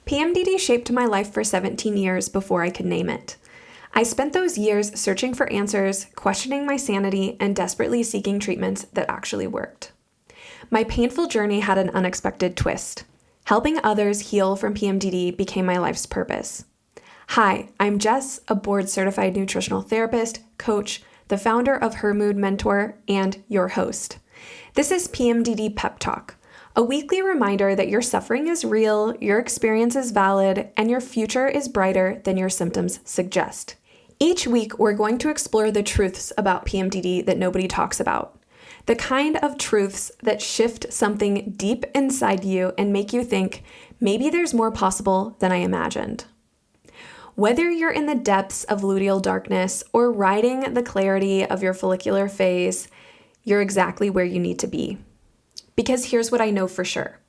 PMDD shaped my life for 17 years before I could name it. I spent those years searching for answers, questioning my sanity, and desperately seeking treatments that actually worked. My painful journey had an unexpected twist. Helping others heal from PMDD became my life's purpose. Hi, I'm Jess, a board-certified nutritional therapist, coach, the founder of Her Mood Mentor, and your host. This is PMDD Pep Talk, a weekly reminder that your suffering is real, your experience is valid, and your future is brighter than your symptoms suggest. Each week, we're going to explore the truths about PMDD that nobody talks about. The kind of truths that shift something deep inside you and make you think, maybe there's more possible than I imagined. Whether you're in the depths of luteal darkness or riding the clarity of your follicular phase, you're exactly where you need to be. Because here's what I know for sure.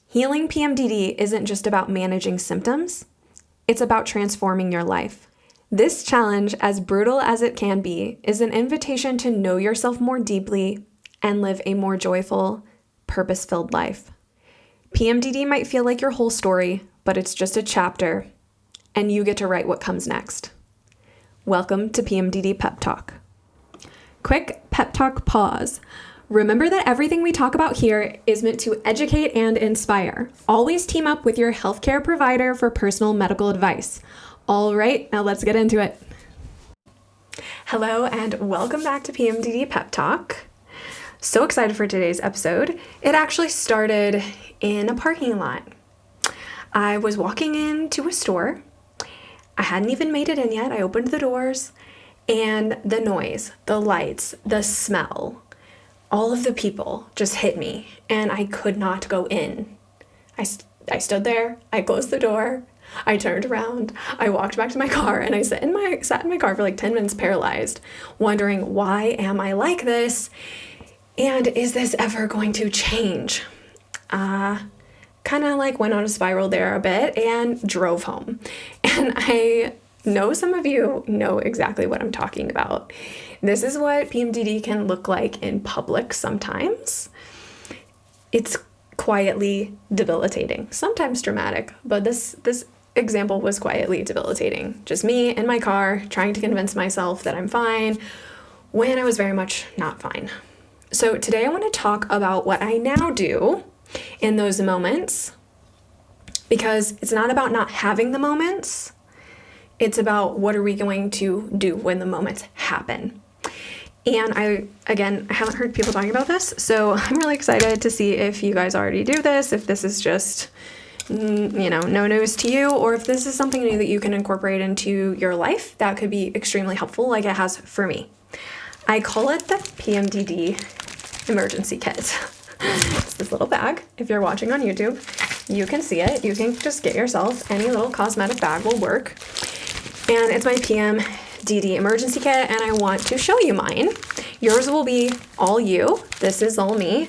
Healing PMDD isn't just about managing symptoms, it's about transforming your life. This challenge, as brutal as it can be, is an invitation to know yourself more deeply and live a more joyful, purpose-filled life. PMDD might feel like your whole story, but it's just a chapter, and you get to write what comes next. Welcome to PMDD Pep Talk. Quick pep talk pause. Remember that everything we talk about here is meant to educate and inspire. Always team up with your healthcare provider for personal medical advice. All right, now let's get into it. Hello and welcome back to PMDD Pep Talk. So excited for today's episode. It actually started in a parking lot. I was walking into a store. I hadn't even made it in yet. I opened the doors and the noise, the lights, the smell, all of the people just hit me and I could not go in. I stood there, I closed the door, I turned around, I walked back to my car and I sat in my car for like 10 minutes paralyzed, wondering why am I like this? And is this ever going to change? Kind of like went on a spiral there a bit and drove home. And I know some of you know exactly what I'm talking about. This is what PMDD can look like in public sometimes. It's quietly debilitating, sometimes dramatic, but this example was quietly debilitating. Just me in my car trying to convince myself that I'm fine when I was very much not fine. So today I want to talk about what I now do in those moments, because it's not about not having the moments. It's about what are we going to do when the moments happen. And I haven't heard people talking about this, so I'm really excited to see if you guys already do this, if this is just, no news to you, or if this is something new that you can incorporate into your life that could be extremely helpful like it has for me. I call it the PMDD emergency kit. It's this little bag. If you're watching on YouTube, you can see it. You can just get yourself any little cosmetic bag will work. And it's my PMDD emergency kit, and I want to show you mine. Yours will be all you. This is all me.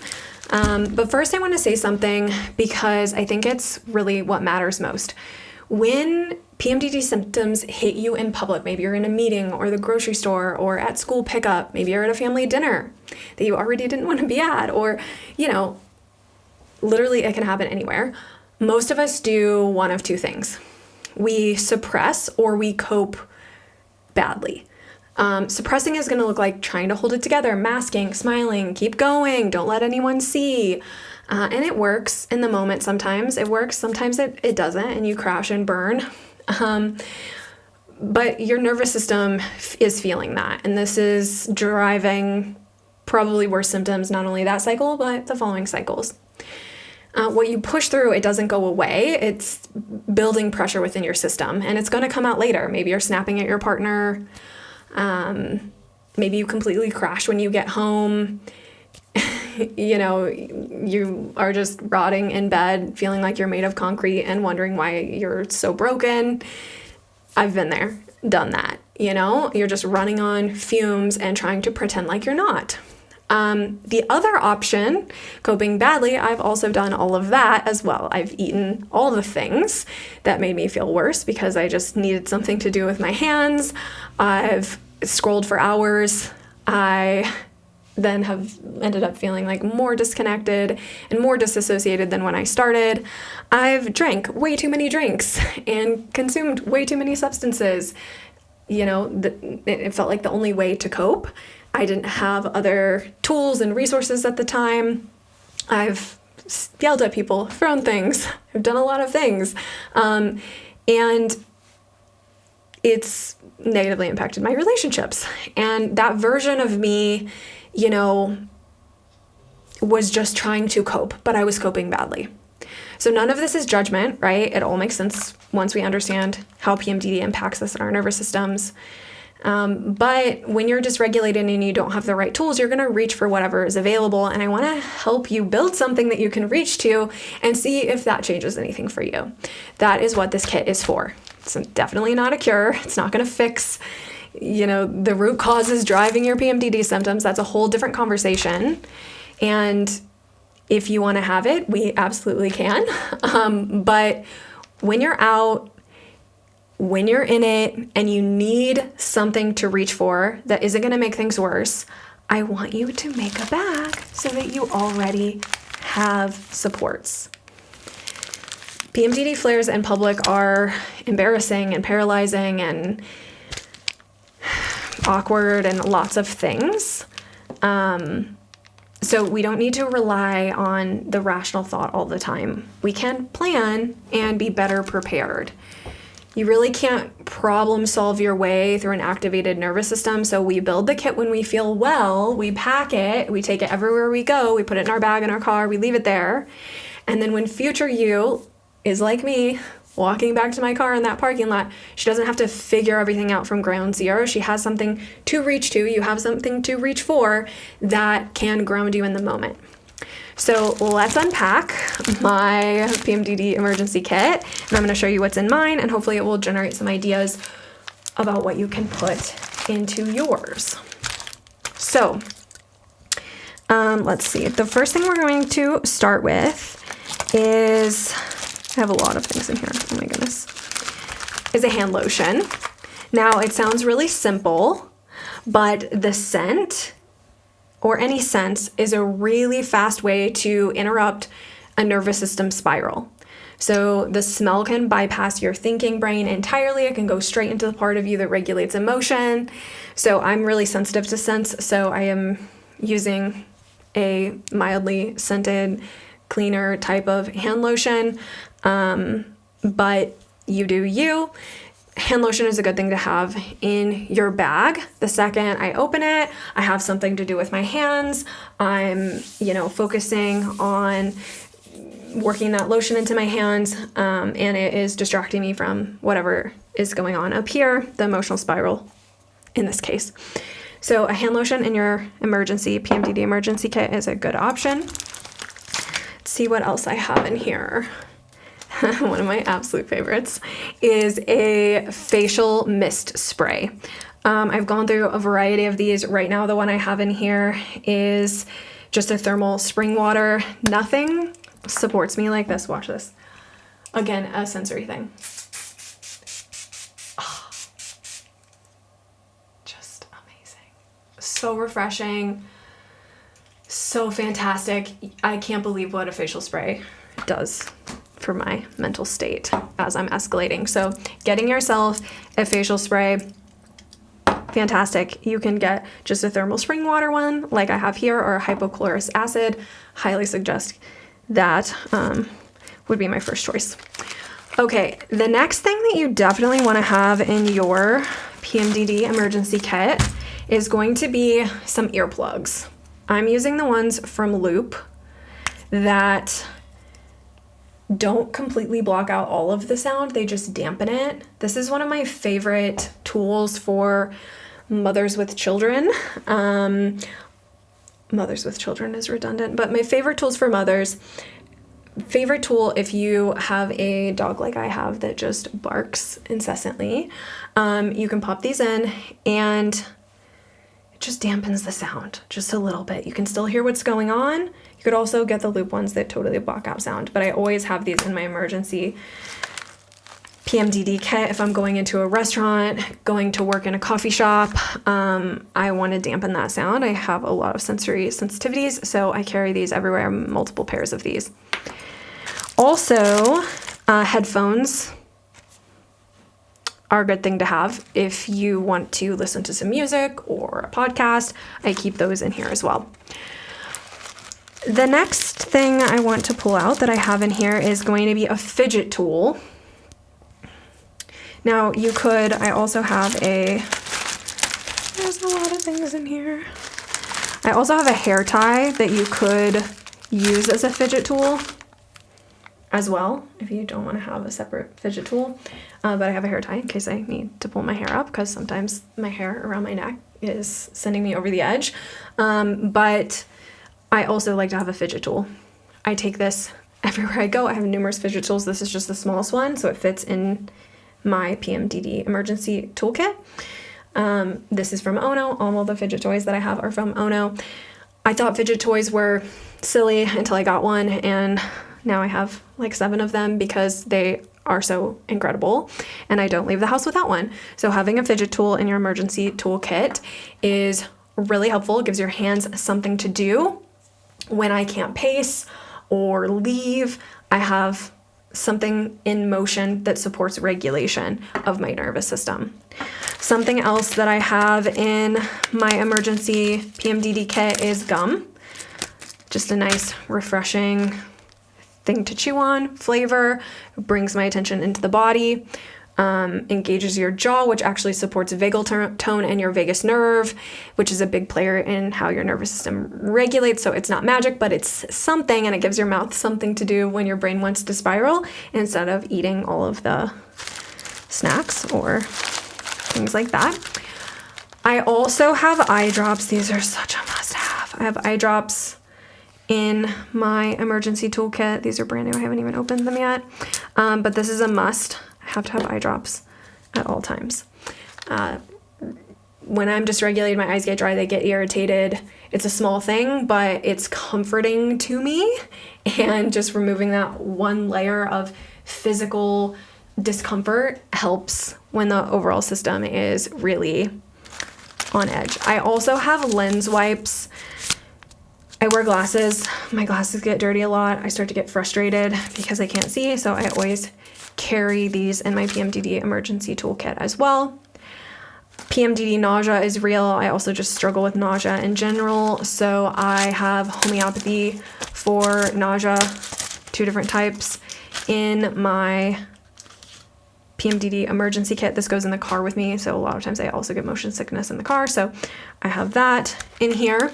But first I want to say something because I think it's really what matters most. When PMDD symptoms hit you in public, maybe you're in a meeting or the grocery store or at school pickup, maybe you're at a family dinner that you already didn't want to be at, or, literally it can happen anywhere. Most of us do one of two things. We suppress or we cope badly. Suppressing is going to look like trying to hold it together, masking, smiling, keep going, don't let anyone see. And it works in the moment sometimes. It works, sometimes it doesn't, and you crash and burn. But your nervous system is feeling that, and this is driving probably worse symptoms, not only that cycle, but the following cycles. What you push through, it doesn't go away. It's building pressure within your system, and it's going to come out later. Maybe you're snapping at your partner. Maybe you completely crash when you get home. You are just rotting in bed, feeling like you're made of concrete and wondering why you're so broken. I've been there, done that. You're just running on fumes and trying to pretend like you're not. The other option, coping badly, I've also done all of that as well. I've eaten all the things that made me feel worse because I just needed something to do with my hands. I've scrolled for hours. I then have ended up feeling like more disconnected and more disassociated than when I started. I've drank way too many drinks and consumed way too many substances. It felt like the only way to cope. I didn't have other tools and resources at the time. I've yelled at people, thrown things. I've done a lot of things. And it's negatively impacted my relationships. And that version of me, was just trying to cope, but I was coping badly. So none of this is judgment, right? It all makes sense once we understand how PMDD impacts us in our nervous systems. But when you're dysregulated and you don't have the right tools, you're going to reach for whatever is available. And I want to help you build something that you can reach to and see if that changes anything for you. That is what this kit is for. It's definitely not a cure. It's not going to fix, the root causes driving your PMDD symptoms. That's a whole different conversation. And if you want to have it, we absolutely can. But when you're out, when you're in it, and you need something to reach for that isn't going to make things worse, I want you to make a bag so that you already have supports. PMDD flares in public are embarrassing and paralyzing and awkward and lots of things. So we don't need to rely on the rational thought all the time. We can plan and be better prepared. You really can't problem solve your way through an activated nervous system. So we build the kit when we feel well, we pack it, we take it everywhere we go, we put it in our bag in our car, we leave it there. And then when future you is like me, walking back to my car in that parking lot, she doesn't have to figure everything out from ground zero. She has something to reach to. You have something to reach for that can ground you in the moment. So let's unpack my PMDD emergency kit, and I'm going to show you what's in mine, and hopefully it will generate some ideas about what you can put into yours. So let's see. The first thing we're going to start with is, I have a lot of things in here, oh my goodness, is a hand lotion. Now it sounds really simple, but the scent or any sense is a really fast way to interrupt a nervous system spiral. So the smell can bypass your thinking brain entirely. It can go straight into the part of you that regulates emotion. So I'm really sensitive to scents, so I am using a mildly scented, cleaner type of hand lotion. But you do you. Hand lotion is a good thing to have in your bag. The second I open it, I have something to do with my hands. I'm, focusing on working that lotion into my hands, and it is distracting me from whatever is going on up here, the emotional spiral in this case. So a hand lotion in your PMDD emergency kit is a good option. Let's see what else I have in here. One of my absolute favorites is a facial mist spray. I've gone through a variety of these. Right now, the one I have in here is just a thermal spring water. Nothing supports me like this. Watch this. Again, a sensory thing. Oh, just amazing. So refreshing. So fantastic. I can't believe what a facial spray does for my mental state as I'm escalating. So getting yourself a facial spray, fantastic. You can get just a thermal spring water one like I have here, or a hypochlorous acid. Highly suggest that would be my first choice. Okay, the next thing that you definitely want to have in your PMDD emergency kit is going to be some earplugs. I'm using the ones from Loop that don't completely block out all of the sound, they just dampen it. This is one of my favorite tools for mothers with children. Mothers with children is redundant, but my favorite tools for mothers. Favorite tool if you have a dog like I have that just barks incessantly. You can pop these in and it just dampens the sound just a little bit. You can still hear what's going on. You could also get the Loop ones that totally block out sound, but I always have these in my emergency PMDD kit if I'm going into a restaurant, going to work in a coffee shop. I want to dampen that sound. I have a lot of sensory sensitivities, so I carry these everywhere, multiple pairs of these. Also, headphones are a good thing to have if you want to listen to some music or a podcast. I keep those in here as well. The next thing I want to pull out that I have in here is going to be a fidget tool. Now I also have there's a lot of things in here. I also have a hair tie that you could use as a fidget tool as well, if you don't want to have a separate fidget tool. But I have a hair tie in case I need to pull my hair up, because sometimes my hair around my neck is sending me over the edge. But I also like to have a fidget tool. I take this everywhere I go. I have numerous fidget tools. This is just the smallest one, so it fits in my PMDD emergency toolkit. This is from Ono. All the fidget toys that I have are from Ono. I thought fidget toys were silly until I got one, and now I have like 7 of them because they are so incredible, and I don't leave the house without one. So having a fidget tool in your emergency toolkit is really helpful. It gives your hands something to do. When I can't pace or leave, I have something in motion that supports regulation of my nervous system. Something else that I have in my emergency PMDD kit is gum. Just a nice, refreshing thing to chew on, flavor, brings my attention into the body, engages your jaw, which actually supports vagal tone and your vagus nerve, which is a big player in how your nervous system regulates. So it's not magic, but it's something, and it gives your mouth something to do when your brain wants to spiral instead of eating all of the snacks or things like that. I also have eye drops. These are such a must-have. I have eye drops in my emergency toolkit. These are brand new. I haven't even opened them yet, but this is a must. I have to have eye drops at all times. When I'm dysregulated, my eyes get dry, they get irritated. It's a small thing, but it's comforting to me. And just removing that one layer of physical discomfort helps when the overall system is really on edge. I also have lens wipes. I wear glasses. My glasses get dirty a lot. I start to get frustrated because I can't see, so I always carry these in my PMDD emergency toolkit as well. PMDD nausea is real. I also just struggle with nausea in general, so I have homeopathy for nausea, 2 different types, in my PMDD emergency kit. This goes in the car with me, so a lot of times I also get motion sickness in the car, so I have that in here.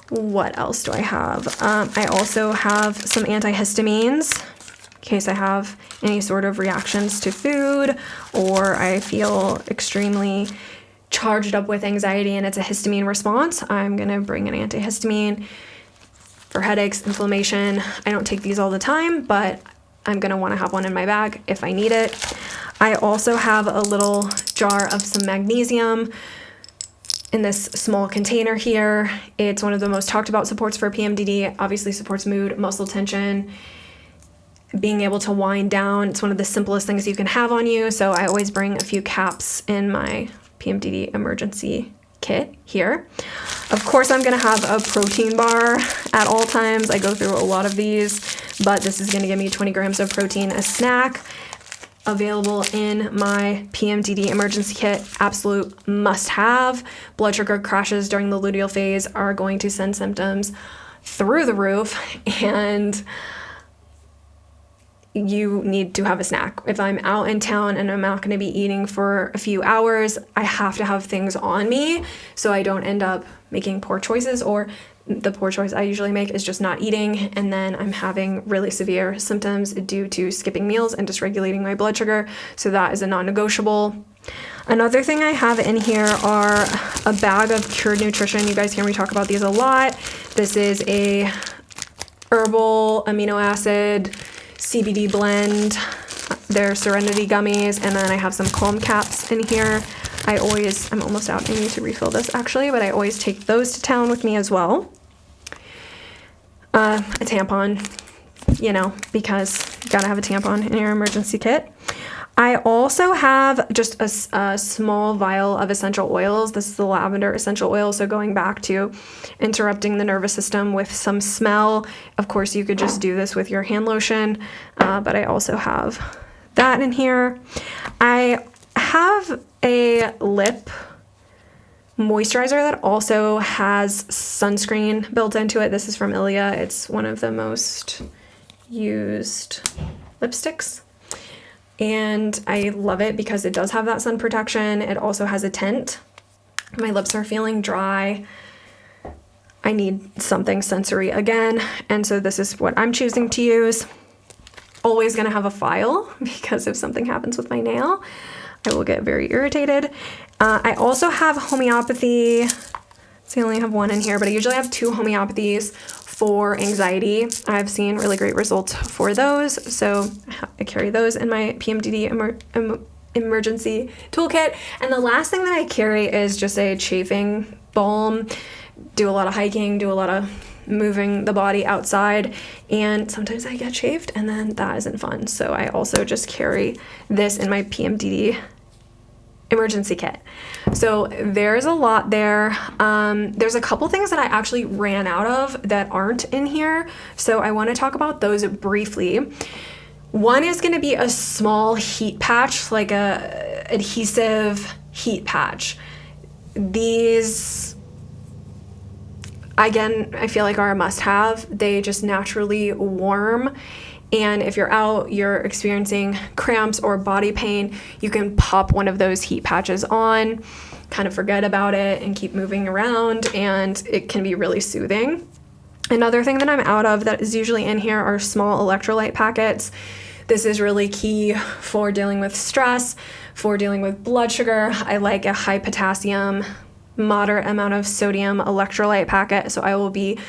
What else do I have? I also have some antihistamines in case I have any sort of reactions to food, or I feel extremely charged up with anxiety and it's a histamine response. I'm going to bring an antihistamine for headaches, inflammation. I don't take these all the time, but I'm going to want to have one in my bag if I need it. I also have a little jar of some magnesium in this small container here. It's one of the most talked about supports for PMDD. Obviously supports mood, muscle tension, being able to wind down. It's one of the simplest things you can have on you. So I always bring a few caps in my PMDD emergency kit here. Of course, I'm going to have a protein bar at all times. I go through a lot of these, but this is going to give me 20 grams of protein a snack. Available in my PMDD emergency kit. Absolute must have. Blood sugar crashes during the luteal phase are going to send symptoms through the roof, and you need to have a snack. If I'm out in town and I'm not going to be eating for a few hours, I have to have things on me so I don't end up making poor choices, or the poor choice I usually make is just not eating, and then I'm having really severe symptoms due to skipping meals and dysregulating my blood sugar. So that is a non-negotiable. Another thing I have in here are a bag of cured nutrition. You guys hear me talk about these a lot. This is a herbal amino acid CBD blend. They're Serenity gummies, and then I have some Calm caps in here. I'm almost out. I need to refill this actually, but I always take those to town with me as well. A tampon, because you gotta have a tampon in your emergency kit. I also have just a small vial of essential oils. This is the lavender essential oil. So going back to interrupting the nervous system with some smell. Of course, you could just do this with your hand lotion, but I also have that in here. I have a lip moisturizer that also has sunscreen built into it. This is from Ilia. It's one of the most used lipsticks. And I love it because it does have that sun protection. It also has a tint. My lips are feeling dry. I need something sensory again. And so this is what I'm choosing to use. Always gonna have a file because if something happens with my nail, I will get very irritated. I also have homeopathy. So I only have one in here, but I usually have 2 homeopathies for anxiety. I've seen really great results for those. So I carry those in my PMDD emergency toolkit. And the last thing that I carry is just a chafing balm. Do a lot of hiking, do a lot of moving the body outside, and sometimes I get chafed and then that isn't fun. So I also just carry this in my PMDD emergency kit. So there's a lot there. There's a couple things that I actually ran out of that aren't in here. So I want to talk about those briefly. One is going to be a small heat patch, like a adhesive heat patch. These, again, I feel like are a must-have. They just naturally warm. And if you're out, you're experiencing cramps or body pain, you can pop one of those heat patches on, kind of forget about it and keep moving around, and it can be really soothing. Another thing that I'm out of that is usually in here are small electrolyte packets. This is really key for dealing with stress, for dealing with blood sugar. I like a high potassium, moderate amount of sodium electrolyte packet, so I will be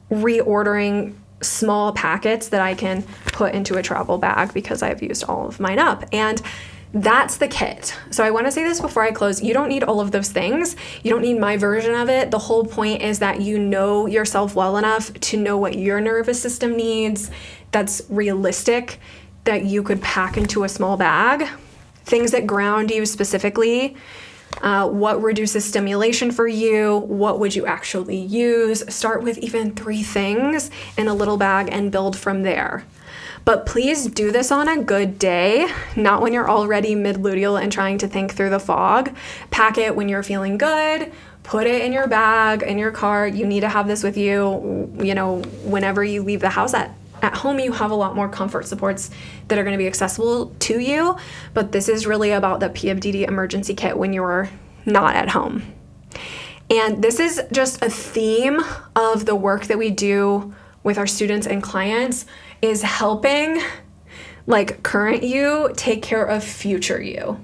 reordering small packets that I can put into a travel bag because I've used all of mine up. And that's the kit. So I want to say this before I close. You don't need all of those things. You don't need my version of it. The whole point is that you know yourself well enough to know what your nervous system needs. That's realistic, that you could pack into a small bag. Things that ground you specifically. What reduces stimulation for you? What would you actually use? Start with even 3 things in a little bag and build from there. But please do this on a good day, not when you're already mid-luteal and trying to think through the fog. Pack it when you're feeling good. Put it in your bag, in your car. You need to have this with you, whenever you leave the house. At home, you have a lot more comfort supports that are going to be accessible to you, but this is really about the PMDD emergency kit when you're not at home. And this is just a theme of the work that we do with our students and clients, is helping current you take care of future you.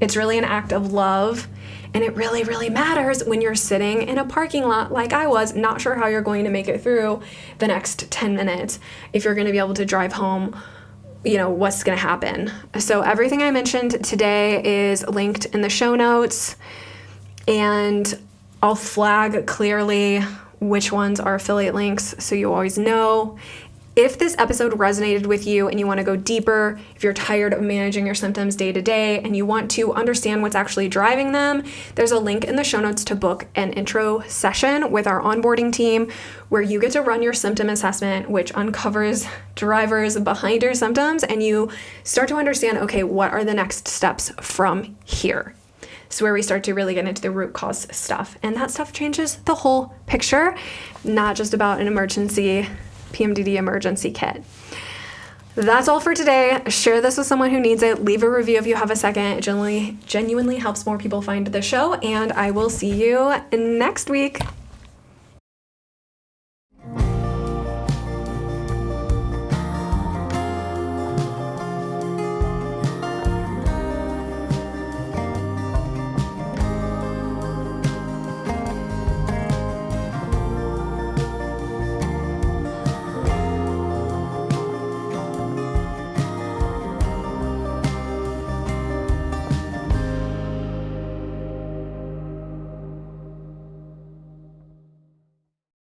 It's really an act of love. And it really, really matters when you're sitting in a parking lot like I was, not sure how you're going to make it through the next 10 minutes. If you're going to be able to drive home, what's going to happen. So everything I mentioned today is linked in the show notes, and I'll flag clearly which ones are affiliate links so you always know. If this episode resonated with you and you want to go deeper, if you're tired of managing your symptoms day to day and you want to understand what's actually driving them, there's a link in the show notes to book an intro session with our onboarding team where you get to run your symptom assessment, which uncovers drivers behind your symptoms, and you start to understand, okay, what are the next steps from here? It's where we start to really get into the root cause stuff. And that stuff changes the whole picture, not just about an emergency PMDD emergency kit. That's all for today. Share this with someone who needs it. Leave a review if you have a second. It genuinely helps more people find the show, and I will see you next week.